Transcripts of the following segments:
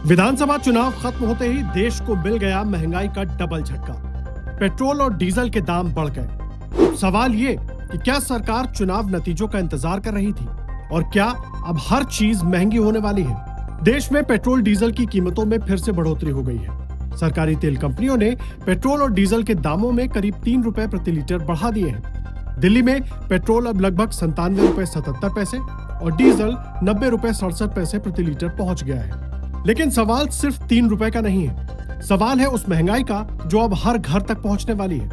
विधानसभा चुनाव खत्म होते ही देश को मिल गया महंगाई का डबल झटका। पेट्रोल और डीजल के दाम बढ़ गए। सवाल ये कि क्या सरकार चुनाव नतीजों का इंतजार कर रही थी और क्या अब हर चीज महंगी होने वाली है। देश में पेट्रोल डीजल की कीमतों में फिर से बढ़ोतरी हो गई है। सरकारी तेल कंपनियों ने पेट्रोल और डीजल के दामों में करीब 3 रुपए प्रति लीटर बढ़ा दिए हैं। दिल्ली में पेट्रोल अब लगभग 97.77 और डीजल 90.67 प्रति लीटर पहुंच गया है। लेकिन सवाल सिर्फ 3 रुपए का नहीं है। सवाल है उस महंगाई का जो अब हर घर तक पहुंचने वाली है,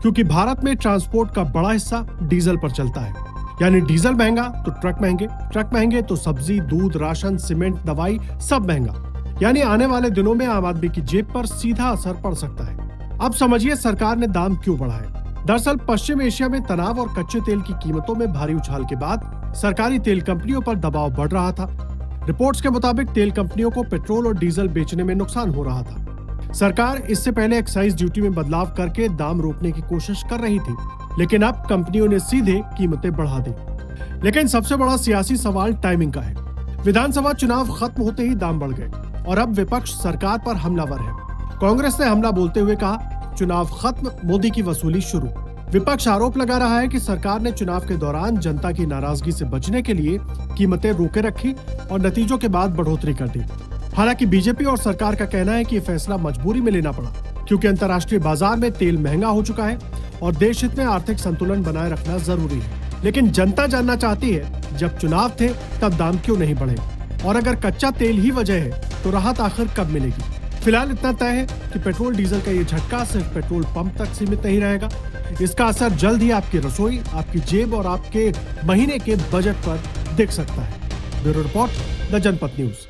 क्योंकि भारत में ट्रांसपोर्ट का बड़ा हिस्सा डीजल पर चलता है। यानी डीजल महंगा तो ट्रक महंगे तो सब्जी, दूध, राशन, सीमेंट, दवाई सब महंगा। यानी आने वाले दिनों में आम आदमी की जेब पर सीधा असर पड़ सकता है। अब समझिए सरकार ने दाम क्यों बढ़ाए। दरअसल पश्चिम एशिया में तनाव और कच्चे तेल की कीमतों में भारी उछाल के बाद सरकारी तेल कंपनियों पर दबाव बढ़ रहा था। रिपोर्ट्स के मुताबिक तेल कंपनियों को पेट्रोल और डीजल बेचने में नुकसान हो रहा था। सरकार इससे पहले एक्साइज ड्यूटी में बदलाव करके दाम रोकने की कोशिश कर रही थी, लेकिन अब कंपनियों ने सीधे कीमतें बढ़ा दी। लेकिन सबसे बड़ा सियासी सवाल टाइमिंग का है। विधानसभा चुनाव खत्म होते ही दाम बढ़ गए और अब विपक्ष सरकार पर हमलावर है। कांग्रेस ने हमला बोलते हुए कहा, चुनाव खत्म, मोदी की वसूली शुरू। विपक्ष आरोप लगा रहा है कि सरकार ने चुनाव के दौरान जनता की नाराजगी से बचने के लिए कीमतें रोके रखी और नतीजों के बाद बढ़ोतरी कर दी। हालांकि बीजेपी और सरकार का कहना है कि ये फैसला मजबूरी में लेना पड़ा, क्योंकि अंतर्राष्ट्रीय बाजार में तेल महंगा हो चुका है और देश हित में आर्थिक संतुलन बनाए रखना जरूरी है। लेकिन जनता जानना चाहती है, जब चुनाव थे तब दाम क्यों नहीं बढ़े, और अगर कच्चा तेल ही वजह है तो राहत आखिर कब मिलेगी। फिलहाल इतना तय है कि पेट्रोल डीजल का ये झटका सिर्फ पेट्रोल पंप तक सीमित नहीं रहेगा। इसका असर जल्द ही आपकी रसोई, आपकी जेब और आपके महीने के बजट पर दिख सकता है। Bureau report, the Janpath news.